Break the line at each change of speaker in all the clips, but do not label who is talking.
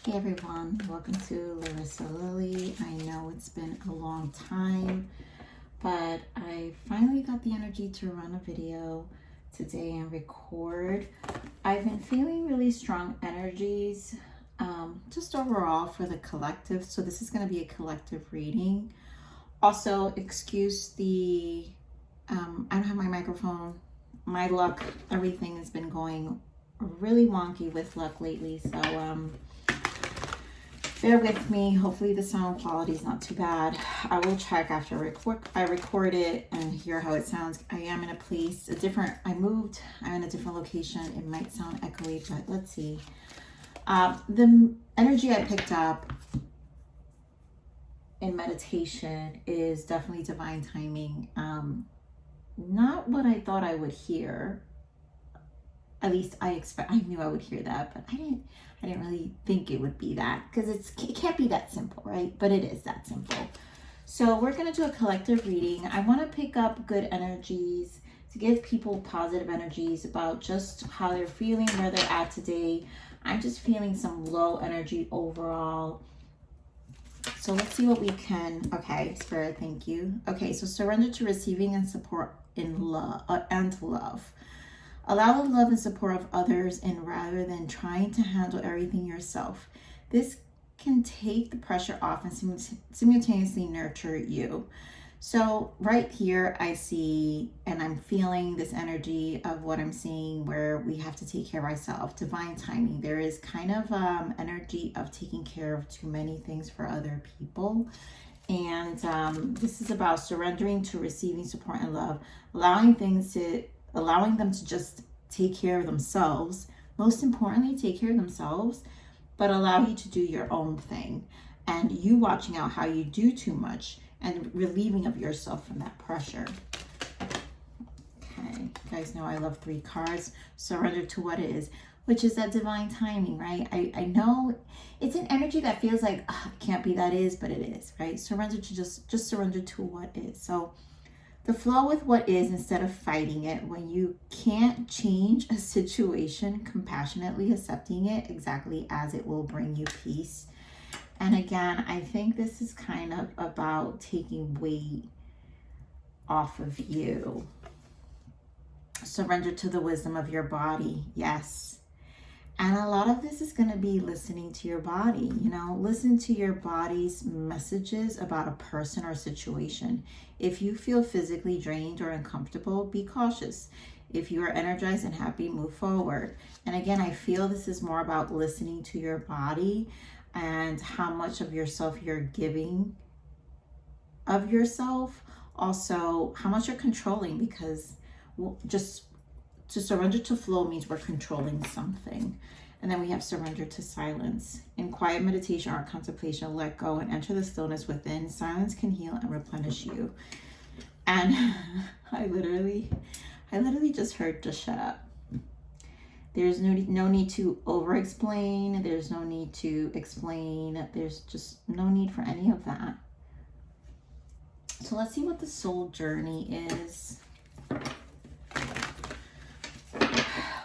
Hey everyone, welcome to Larissa Lily. I know it's been a long time, but I finally got the energy to run a video today and record. I've been feeling really strong energies just overall for the collective. So this is going to be a collective reading. Also, excuse the, I don't have my microphone. My luck, everything has been going really wonky with luck lately. So, bear with me. Hopefully the sound quality is not too bad. I will check after I record it and hear how it sounds. I am in a place, I'm in a different location. It might sound echoey, but let's see. The energy I picked up in meditation is definitely divine timing. Not what I thought I would hear. At least I knew I would hear that, but I didn't really think it would be that, because it can't be that simple, right? But it is that simple. So we're going to do a collective reading. I want to pick up good energies to give people positive energies about just how they're feeling, where they're at today. I'm just feeling some low energy overall. So let's see what we can. Okay, Spirit, thank you. Okay, so surrender to receiving and support in love and love. Allow the love and support of others, and rather than trying to handle everything yourself. This can take the pressure off and simultaneously nurture you. So right here I see, and I'm feeling this energy of what I'm seeing, where we have to take care of ourselves. Divine timing. There is kind of energy of taking care of too many things for other people. And this is about surrendering to receiving support and love, allowing them to just take care of themselves. Most importantly, take care of themselves, but allow you to do your own thing. And you watching out how you do too much and relieving of yourself from that pressure. Okay, you guys know I love 3 cards. Surrender to what is, which is that divine timing, right? I know it's an energy that feels like it can't be that is, but it is, right? Surrender to just surrender to what is. So the flow with what is instead of fighting it. When you can't change a situation, compassionately accepting it exactly as it will bring you peace. And again, I think this is kind of about taking weight off of you. Surrender to the wisdom of your body. Yes. And a lot of this is going to be listening to your body. Listen to your body's messages about a person or situation. If you feel physically drained or uncomfortable, be cautious. If you are energized and happy, move forward. And again, I feel this is more about listening to your body and how much of yourself you're giving of yourself. Also, how much you're controlling, because just to surrender to flow means we're controlling something. And then we have surrender to silence. In quiet meditation or contemplation, let go and enter the stillness within. Silence can heal and replenish you. And I literally just heard, just shut up. There's no need to over-explain. There's no need to explain. There's just no need for any of that. So let's see what the soul journey is.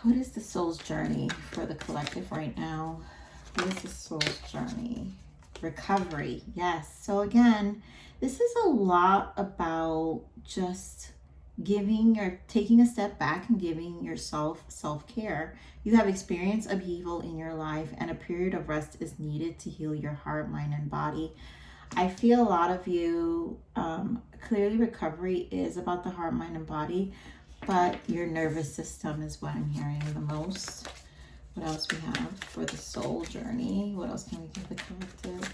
What is the soul's journey for the collective right now? What is the soul's journey? Recovery. Yes. So again, this is a lot about just taking a step back and giving yourself self-care. You have experienced upheaval in your life, and a period of rest is needed to heal your heart, mind, and body. I feel a lot of you, clearly recovery is about the heart, mind, and body, but your nervous system is what I'm hearing the most. What else we have for the soul journey? What else can we give the collective?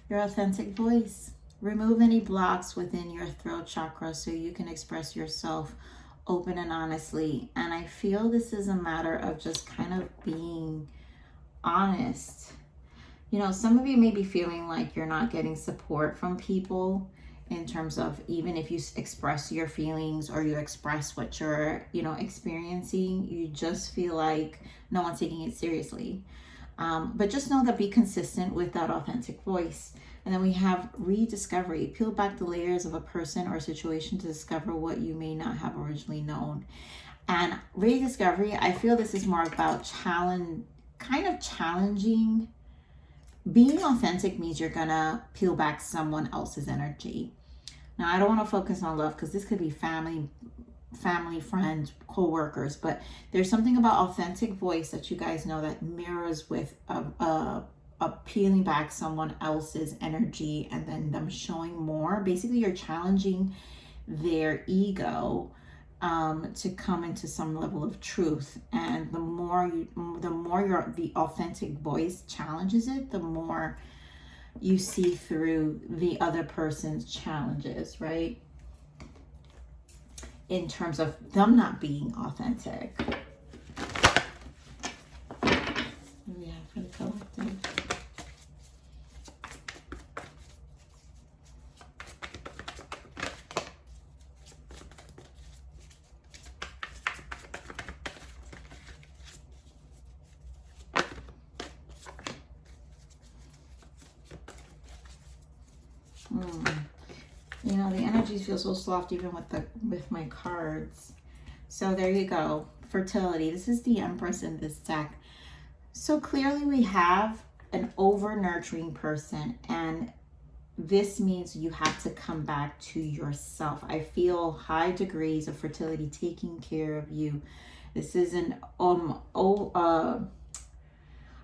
Your authentic voice. Remove any blocks within your throat chakra so you can express yourself open and honestly. And I feel this is a matter of just kind of being honest. Some of you may be feeling like you're not getting support from people in terms of, even if you express your feelings or you express what you're, experiencing, you just feel like no one's taking it seriously. But just know that be consistent with that authentic voice. And then we have rediscovery. Peel back the layers of a person or situation to discover what you may not have originally known. And rediscovery, I feel this is more about challenging. Being authentic means you're gonna peel back someone else's energy. Now, I don't want to focus on love because this could be family, friends, co-workers, but there's something about authentic voice that you guys know that mirrors with a peeling back someone else's energy and then them showing more. Basically, you're challenging their ego to come into some level of truth, and the more the authentic voice challenges it, the more you see through the other person's challenges, right? In terms of them not being authentic. What do we have for the collective? You know, the energies feel so soft even with my cards. So there you go. Fertility. This is the Empress in this deck. So clearly we have an over-nurturing person, and this means you have to come back to yourself. I feel high degrees of fertility taking care of you. This is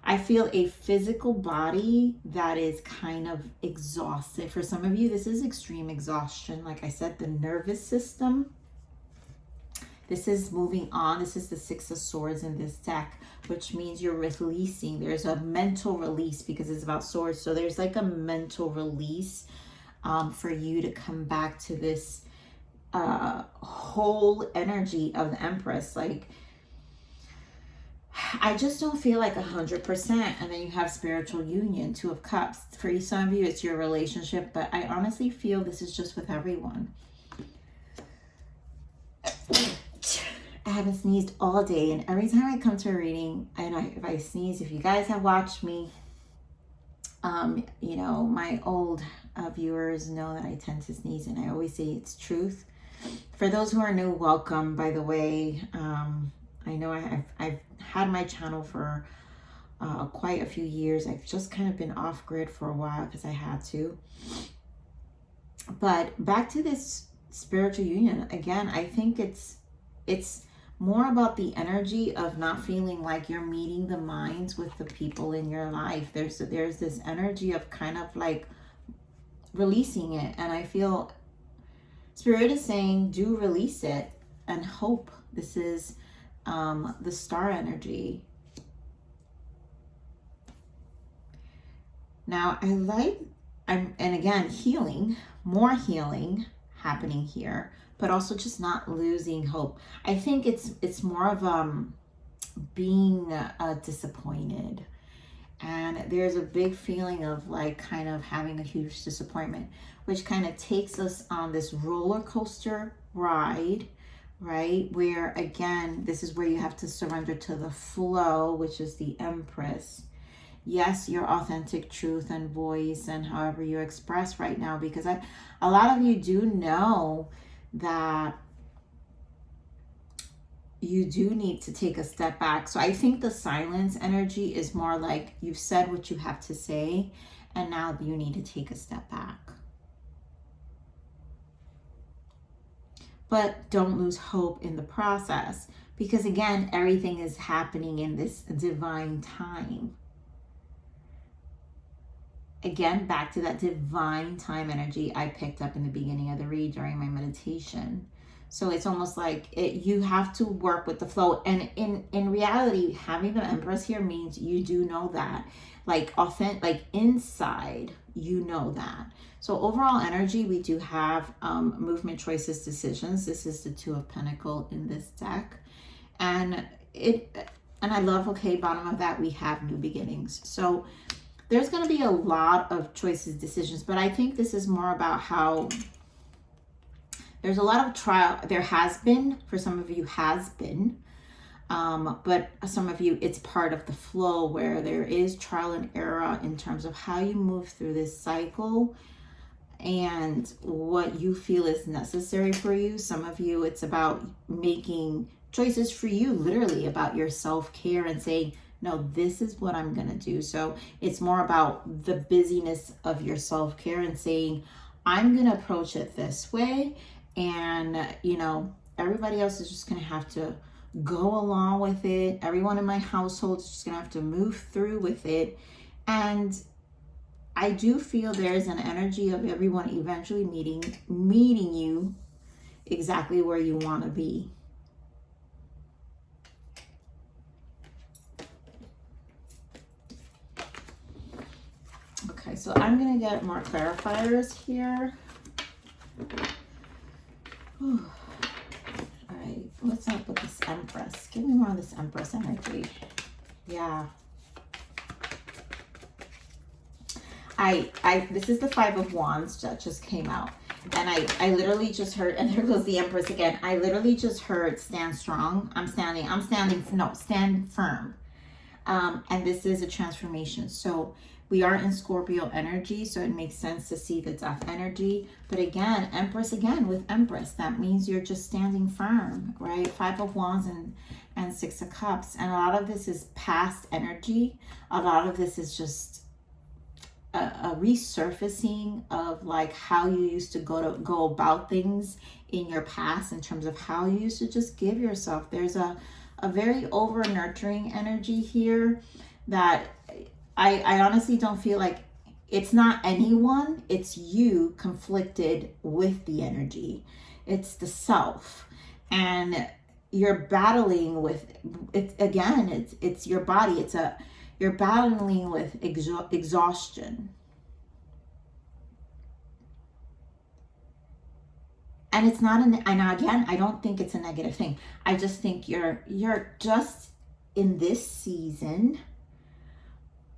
I feel a physical body that is kind of exhausted. For some of you, this is extreme exhaustion. Like I said, the nervous system. This is moving on. This is the Six of Swords in this deck, which means you're releasing. There's a mental release because it's about swords. So there's like a mental release for you to come back to this whole energy of the Empress. Like, I just don't feel like 100%. And then you have spiritual union, Two of Cups. For some of you, it's your relationship, but I honestly feel this is just with everyone. I haven't sneezed all day, and every time I come to a reading, if I sneeze, if you guys have watched me, you know, my old viewers know that I tend to sneeze, and I always say it's truth. For those who are new, welcome, by the way. I know I've had my channel for quite a few years. I've just kind of been off grid for a while because I had to. But back to this spiritual union, again, I think it's more about the energy of not feeling like you're meeting the minds with the people in your life. There's this energy of kind of like releasing it. And I feel Spirit is saying, do release it and hope. This is the star energy. Now and again, healing, more healing happening here, but also just not losing hope. I think it's more of being disappointed, and there's a big feeling of like kind of having a huge disappointment, which kind of takes us on this roller coaster ride, right? Where again, this is where you have to surrender to the flow, which is the Empress. Yes, your authentic truth and voice and however you express right now, because a lot of you do know that you do need to take a step back. So I think the silence energy is more like you've said what you have to say, and now you need to take a step back. But don't lose hope in the process, because again, everything is happening in this divine time. Again, back to that divine time energy I picked up in the beginning of the read during my meditation. So it's almost like you have to work with the flow. And in reality, having the Empress here means you do know that. Like inside, you know that. So overall energy, we do have movement, choices, decisions. This is the Two of Pentacles in this deck. And I love, okay, bottom of that, we have new beginnings. So there's going to be a lot of choices, decisions, but I think this is more about how there's a lot of trial. There has been, for some of you, has been But some of you, it's part of the flow where there is trial and error in terms of how you move through this cycle and what you feel is necessary for you. Some of you, it's about making choices for you, literally about your self-care and saying, no, this is what I'm going to do. So it's more about the busyness of your self-care and saying, I'm going to approach it this way. And, everybody else is just going to have to go along with it. Everyone in my household is just going to have to move through with it. And I do feel there's an energy of everyone eventually meeting you exactly where you want to be. Okay, so I'm going to get more clarifiers here. Whew. All right, what's up with this Empress? Give me more of this Empress energy. Yeah. This is the Five of Wands that just came out. And I literally just heard, and there goes the Empress again. I literally just heard stand strong. Stand firm. And this is a transformation. So we are in Scorpio energy, so it makes sense to see the death energy. But again, Empress again with Empress, that means you're just standing firm, right? Five of Wands and Six of Cups. And a lot of this is past energy. A lot of this is just a resurfacing of like how you used to go about things in your past in terms of how you used to just give yourself. There's a very over nurturing energy here that I honestly don't feel like it's not anyone, it's you conflicted with the energy. It's the self. And you're battling with it again, it's your body. You're battling with exhaustion. And it's not and again, I don't think it's a negative thing. I just think you're just in this season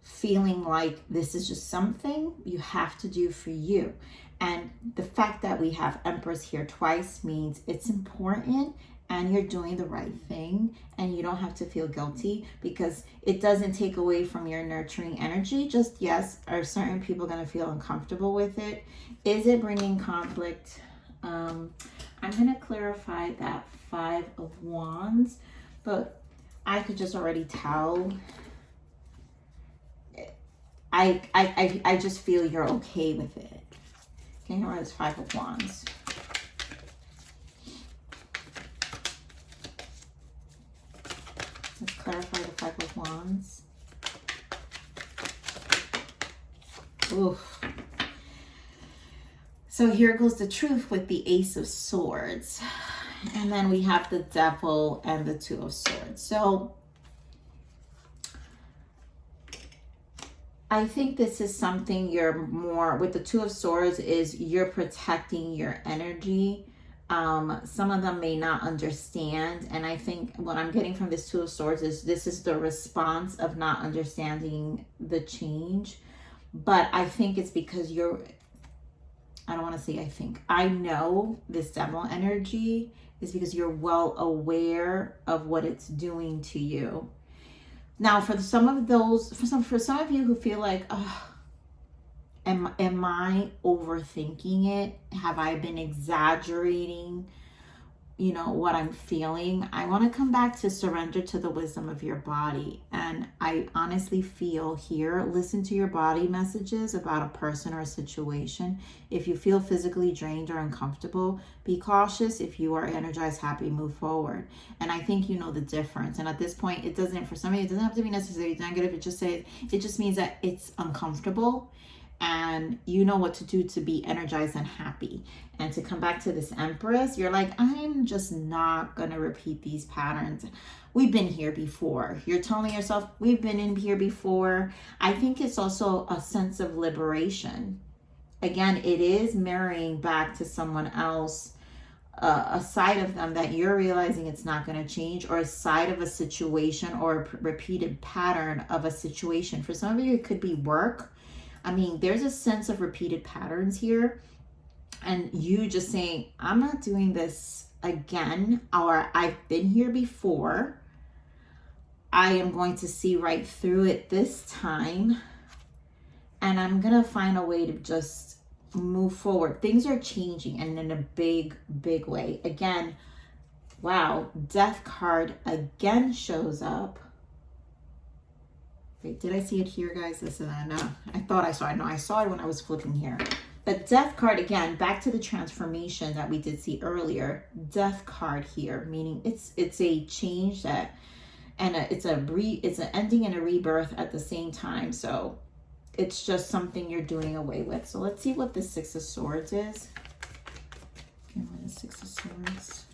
feeling like this is just something you have to do for you. And the fact that we have Empress here twice means it's important and you're doing the right thing and you don't have to feel guilty because it doesn't take away from your nurturing energy. Just yes, are certain people going to feel uncomfortable with it? Is it bringing conflict? I'm going to clarify that Five of Wands, but I could just already tell. I just feel you're okay with it. Okay, here is Five of Wands. Let's clarify the Five of Wands. Oof. So here goes the Truth with the Ace of Swords. And then we have the Devil and the Two of Swords. So I think this is something you're more, with the Two of Swords, is you're protecting your energy. Some of them may not understand. And I think what I'm getting from this Two of Swords is this is the response of not understanding the change. But I think it's because I don't want to say I know this Devil energy is because you're well aware of what it's doing to you. Now, for some of you who feel like, oh, am I overthinking it? Have I been exaggerating, what I'm feeling? I want to come back to surrender to the wisdom of your body. And I honestly feel here, listen to your body messages about a person or a situation. If you feel physically drained or uncomfortable, be cautious. If you are energized, happy, move forward. And I think you know the difference. And at this point, for somebody, it doesn't have to be necessarily negative. It just means that it's uncomfortable. And you know what to do to be energized and happy. And to come back to this Empress, you're like, I'm just not going to repeat these patterns. We've been here before. You're telling yourself, we've been in here before. I think it's also a sense of liberation. Again, it is mirroring back to someone else, a side of them that you're realizing it's not going to change, or a side of a situation or a repeated pattern of a situation. For some of you, it could be work. I mean, there's a sense of repeated patterns here, and you just saying, I'm not doing this again, or I've been here before. I am going to see right through it this time. And I'm going to find a way to just move forward. Things are changing and in a big, big way. Again, wow, Death card again shows up. Wait, did I see it here, guys? Listen, no, I thought I saw it. No, I saw it when I was flipping here. But Death card again, back to the transformation that we did see earlier. Death card here, meaning it's a change that, and it's an ending and a rebirth at the same time. So it's just something you're doing away with. So let's see what the Six of Swords is. Okay, what is Six of Swords?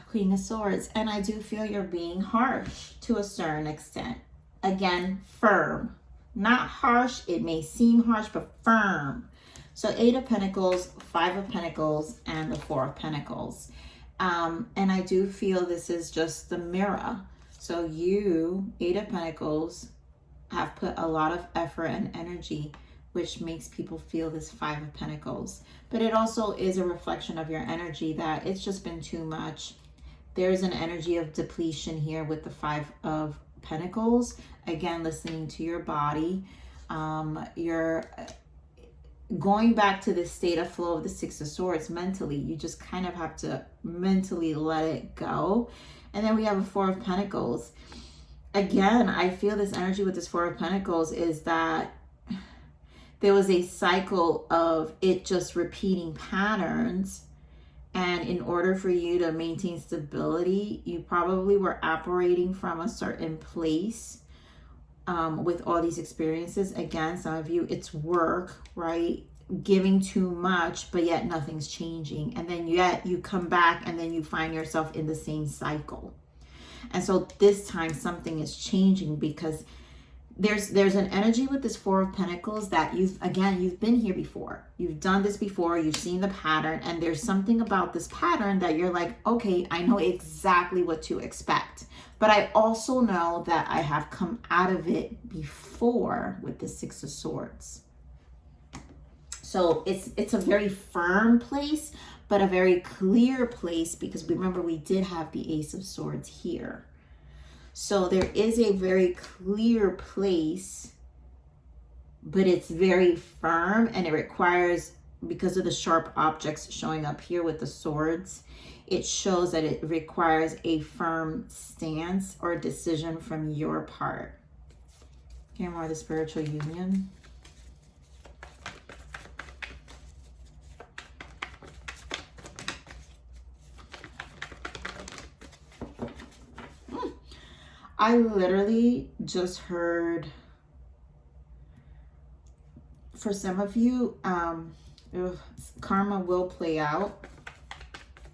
Queen of Swords. And I do feel you're being harsh to a certain extent. Again, firm. Not harsh. It may seem harsh, but firm. So 8 of Pentacles, 5 of Pentacles, and the 4 of Pentacles. And I do feel this is just the mirror. So you, 8 of Pentacles, have put a lot of effort and energy, which makes people feel this 5 of Pentacles. But it also is a reflection of your energy that it's just been too much. There's an energy of depletion here with the 5 of Pentacles. Again, listening to your body. You're going back to the state of flow of the 6 of Swords mentally. You just kind of have to mentally let it go. And then we have a 4 of Pentacles. Again, I feel this energy with this 4 of Pentacles is that there was a cycle of it just repeating patterns. And in order for you to maintain stability, you probably were operating from a certain place with all these experiences. Again, some of you, it's work, right? Giving too much, but yet nothing's changing. And then yet you come back and then you find yourself in the same cycle. And so this time something is changing because there's an energy with this 4 of Pentacles that you've been here before. You've done this before. You've seen the pattern. And there's something about this pattern that you're like, okay, I know exactly what to expect. But I also know that I have come out of it before with the 6 of Swords. So it's a very firm place, but a very clear place because remember we did have the Ace of Swords here. So there is a very clear place, but it's very firm and it requires, because of the sharp objects showing up here with the swords, it shows that it requires a firm stance or decision from your part. Okay, more of the spiritual union. I literally just heard, for some of you, karma will play out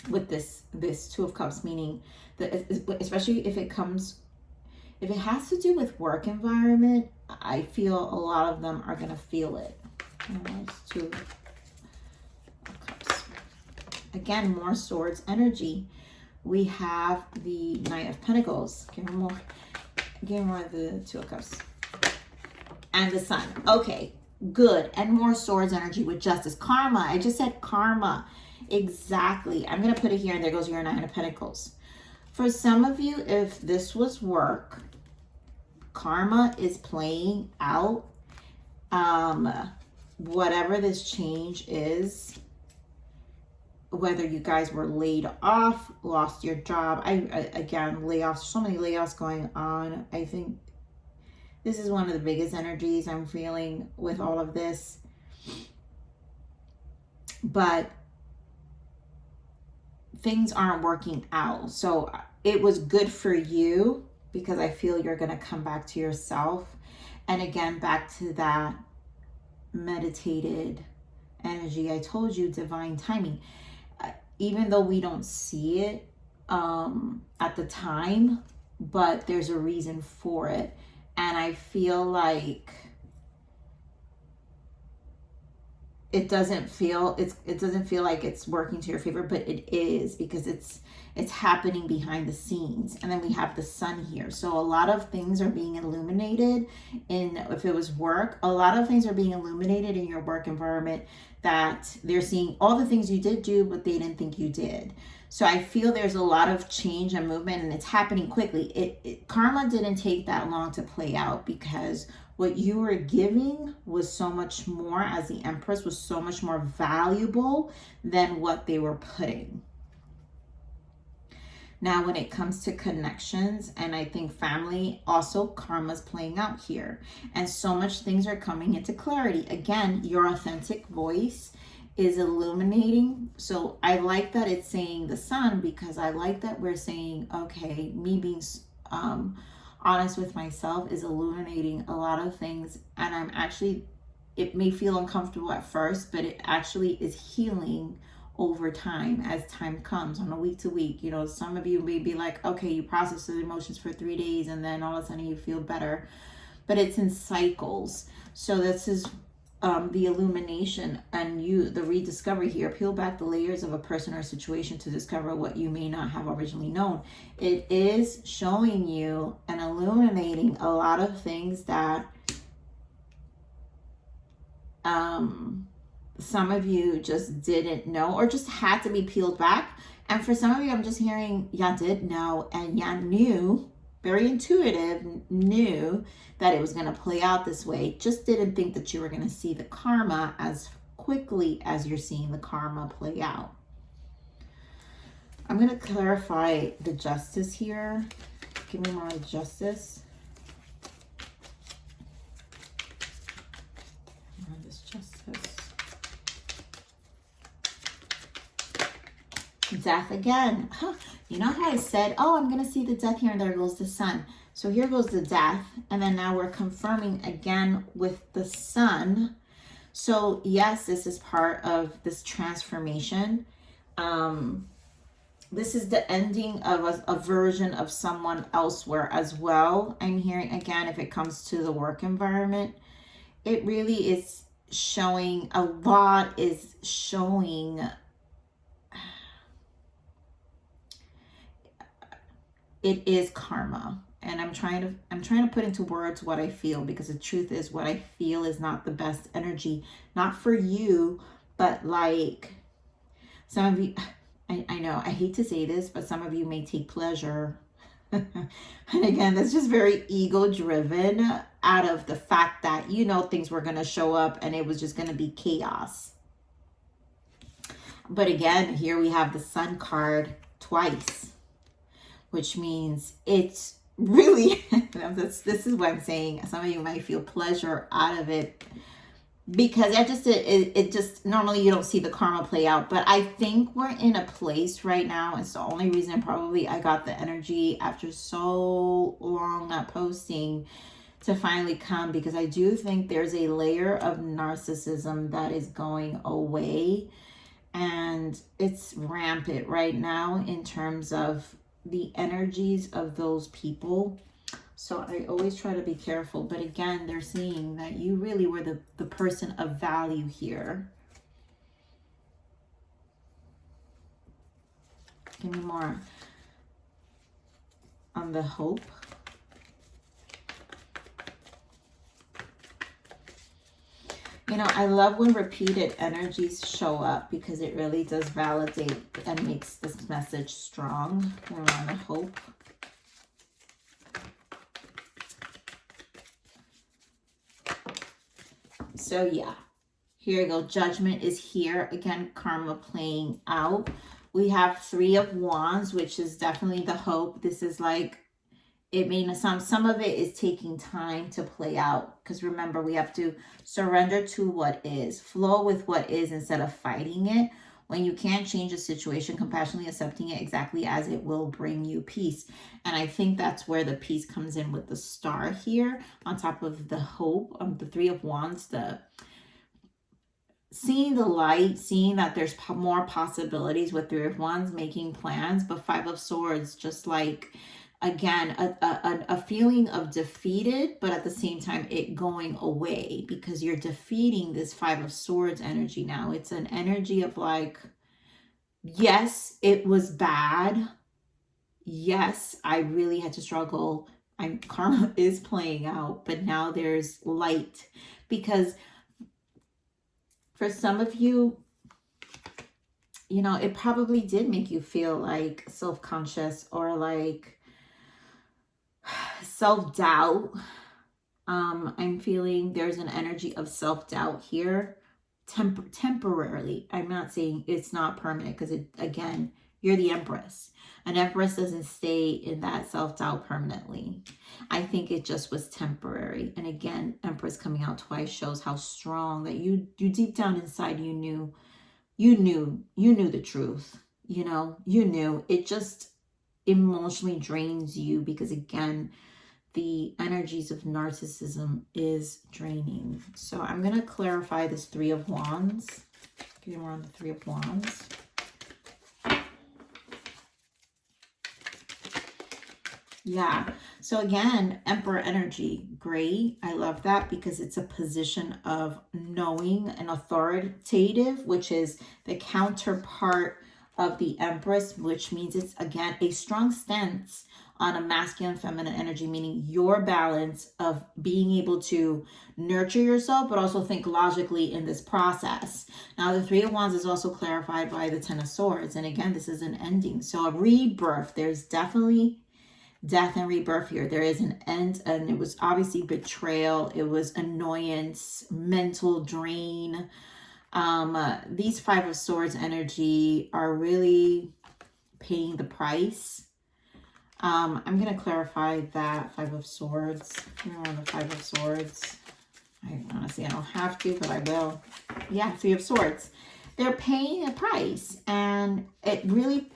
with this 2 of Cups, meaning that especially if it has to do with work environment, I feel a lot of them are going to feel it. It's 2 of Cups. Again, more swords energy. We have the Knight of Pentacles. Give me more of the 2 of Cups. And the Sun. Okay, good. And more swords energy with Justice. Karma. I just said karma. Exactly. I'm going to put it here, and there goes your 9 of Pentacles. For some of you, if this was work, karma is playing out. Whatever this change is, whether you guys were laid off, lost your job. Again, layoffs, so many layoffs going on. I think this is one of the biggest energies I'm feeling with all of this. But things aren't working out. So it was good for you because I feel you're going to come back to yourself. And again, back to that meditated energy. I told you, divine timing. Even though we don't see it at the time, but there's a reason for it. And I feel like it doesn't feel it doesn't feel like it's working to your favor, but it is, because it's happening behind the scenes. And then we have the sun here, so a lot of things are being illuminated in, if it was work, a lot of things are being illuminated in your work environment, that they're seeing all the things you did do but they didn't think you did. So I feel there's a lot of change and movement, and it's happening quickly. Karma didn't take that long to play out, because what you were giving was so much more, as the Empress, was so much more valuable than what they were putting. Now, when it comes to connections, and I think family, also karma's playing out here. And so much things are coming into clarity. Again, your authentic voice is illuminating. So I like that it's saying the sun, because I like that we're saying, okay, me being honest with myself is illuminating a lot of things. And I'm actually, it may feel uncomfortable at first, but it actually is healing over time, as time comes, on a week to week. You know, some of you may be like, okay, you process the emotions for 3 days and then all of a sudden you feel better, but it's in cycles. So this is the illumination and the rediscovery here. Peel back the layers of a person or situation to discover what you may not have originally known. It is showing you and illuminating a lot of things that some of you just didn't know, or just had to be peeled back. And for some of you, I'm just hearing, y'all did know, and y'all knew, very intuitive, knew that it was going to play out this way. Just didn't think that you were going to see the karma as quickly as you're seeing the karma play out. I'm going to clarify the justice here. Give me more justice. More of this justice. Death again. Huh. You know how I said, oh, I'm going to see the death here, and there goes the sun. So here goes the death. And then now we're confirming again with the sun. So yes, this is part of this transformation. This is the ending of a version of someone elsewhere as well. I'm hearing, again, if it comes to the work environment, it really is showing, a lot is showing. It is karma. And I'm trying to put into words what I feel, because the truth is, what I feel is not the best energy, not for you, but like some of you, I know I hate to say this, but some of you may take pleasure. And again, that's just very ego driven, out of the fact that, you know, things were going to show up and it was just going to be chaos. But again, here we have the sun card twice, which means it's really, this is what I'm saying. Some of you might feel pleasure out of it, because it just, normally you don't see the karma play out. But I think we're in a place right now. It's the only reason probably I got the energy after so long not posting to finally come, because I do think there's a layer of narcissism that is going away, and it's rampant right now in terms of the energies of those people. So I always try to be careful. But again, they're seeing that you really were the person of value here. Give me more on the hope. You know, I love when repeated energies show up, because it really does validate and makes this message strong. We're on the hope. So yeah, here you go. Judgment is here. Again, karma playing out. We have 3 of Wands, which is definitely the hope. This is like, it may some of it is taking time to play out, because remember, we have to surrender to what is, flow with what is instead of fighting it. When you can't change a situation, compassionately accepting it exactly as it will bring you peace. And I think that's where the peace comes in with the star here on top of the hope of the 3 of Wands, the seeing the light, seeing that there's more possibilities with 3 of Wands, making plans. But 5 of Swords, just like again, a feeling of defeated, but at the same time, it going away because you're defeating this Five of Swords energy now. It's an energy of like, yes, it was bad. Yes, I really had to struggle. Karma is playing out, but now there's light because for some of you, you know, it probably did make you feel like self-conscious or like self-doubt. I'm feeling there's an energy of self-doubt here temporarily. I'm not saying it's not permanent because again, you're the Empress. An Empress doesn't stay in that self-doubt permanently. I think it just was temporary. And again, Empress coming out twice shows how strong that you deep down inside, you knew the truth. You know, you knew. It just emotionally drains you because again, the energies of narcissism is draining. So I'm going to clarify this Three of Wands. Get more on the Three of Wands. Yeah. So again, Emperor energy, great. I love that because it's a position of knowing and authoritative, which is the counterpart of the Empress, which means it's again a strong stance on a masculine feminine energy, meaning your balance of being able to nurture yourself, but also think logically in this process. Now, the Three of Wands is also clarified by the Ten of Swords. And again, this is an ending. So a rebirth, there's definitely death and rebirth here. There is an end, and it was obviously betrayal. It was annoyance, mental drain. These Five of Swords energy are really paying the price. I'm going to clarify that Five of Swords. We're on the Five of Swords. Honestly, I don't have to, but I will. Yeah, Three of Swords. They're paying a price. And it really,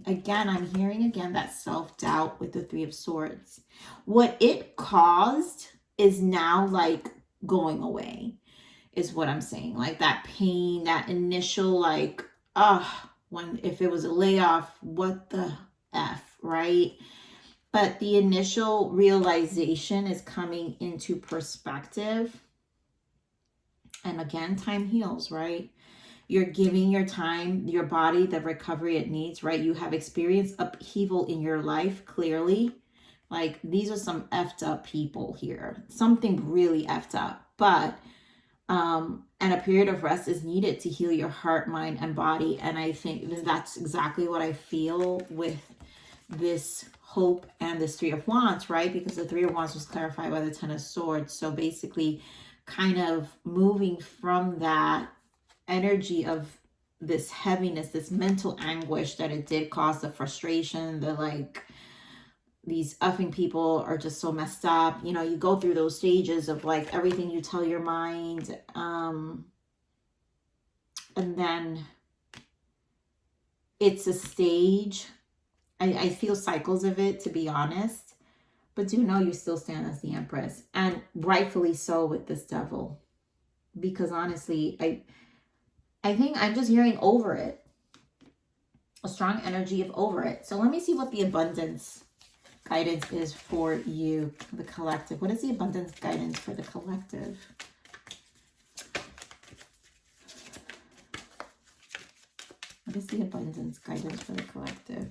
again, I'm hearing again that self-doubt with the Three of Swords. What it caused is now like going away, is what I'm saying. Like that pain, that initial like, if it was a layoff, what the F, right? But the initial realization is coming into perspective. And again, time heals, right? You're giving your time, your body, the recovery it needs, right? You have experienced upheaval in your life, clearly. Like, these are some effed up people here. Something really effed up. But, and a period of rest is needed to heal your heart, mind, and body. And I think that's exactly what I feel with this hope and this Three of Wands, right? Because the Three of Wands was clarified by the Ten of Swords. So basically kind of moving from that energy of this heaviness, this mental anguish that it did cause, the frustration, the like, these effing people are just so messed up. You know, you go through those stages of like everything you tell your mind. And then it's a stage. I feel cycles of it, to be honest. But do know you still stand as the Empress. And rightfully so with this Devil. Because honestly, I think I'm just hearing over it. A strong energy of over it. So let me see what the abundance guidance is for you, the collective. What is the abundance guidance for the collective? What is the abundance guidance for the collective?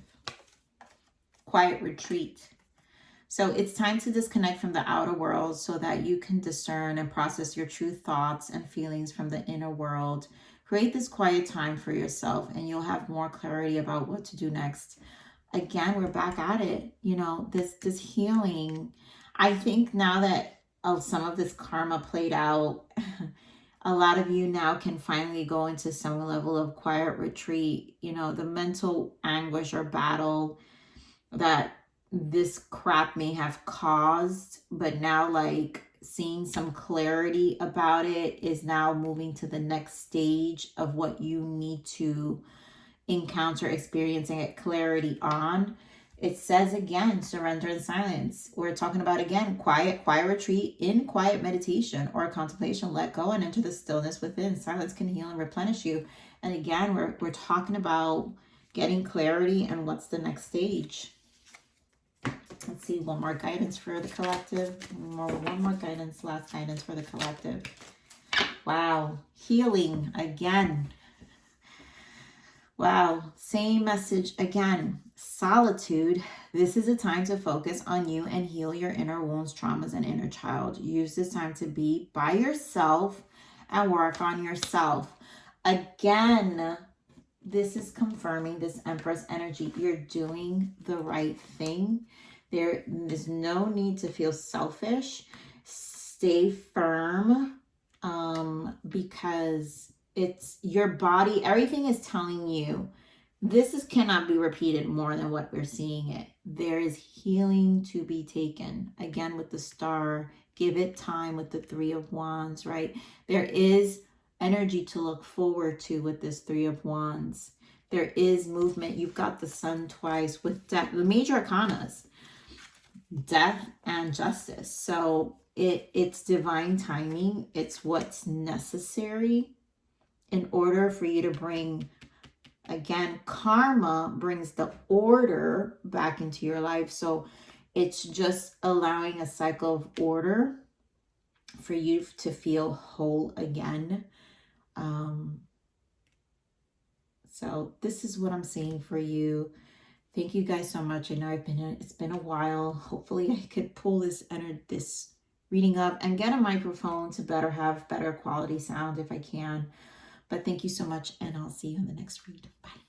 Quiet retreat. So it's time to disconnect from the outer world so that you can discern and process your true thoughts and feelings from the inner world. Create this quiet time for yourself and you'll have more clarity about what to do next. Again, we're back at it. You know, this healing. I think now that some of this karma played out, a lot of you now can finally go into some level of quiet retreat. You know, the mental anguish or battle that this crap may have caused, but now like seeing some clarity about it is now moving to the next stage of what you need to encounter, experiencing it clarity on. It says again, surrender and silence. We're talking about again, quiet retreat in quiet meditation or contemplation. Let go and enter the stillness within. Silence can heal and replenish you. And again, we're talking about getting clarity and what's the next stage. Let's see, one more guidance for the collective. One more guidance, last guidance for the collective. Wow, healing again. Wow, same message again. Solitude. This is a time to focus on you and heal your inner wounds, traumas, and inner child. Use this time to be by yourself and work on yourself. Again, this is confirming this Empress energy. You're doing the right thing. There's no need to feel selfish. Stay firm, because it's your body. Everything is telling you this cannot be repeated more than what we're seeing it. There is healing to be taken. Again, with the star, give it time with the 3 of Wands, right? There is energy to look forward to with this 3 of Wands. There is movement. You've got the Sun twice with death, the major arcanas, death and justice. So it's divine timing. It's what's necessary in order for you to bring, again, karma brings the order back into your life. So it's just allowing a cycle of order for you to feel whole again. So this is what I'm seeing for you. Thank you guys so much. I know it's been a while. Hopefully I could pull this reading up and get a microphone to have better quality sound if I can. But thank you so much, and I'll see you in the next read. Bye.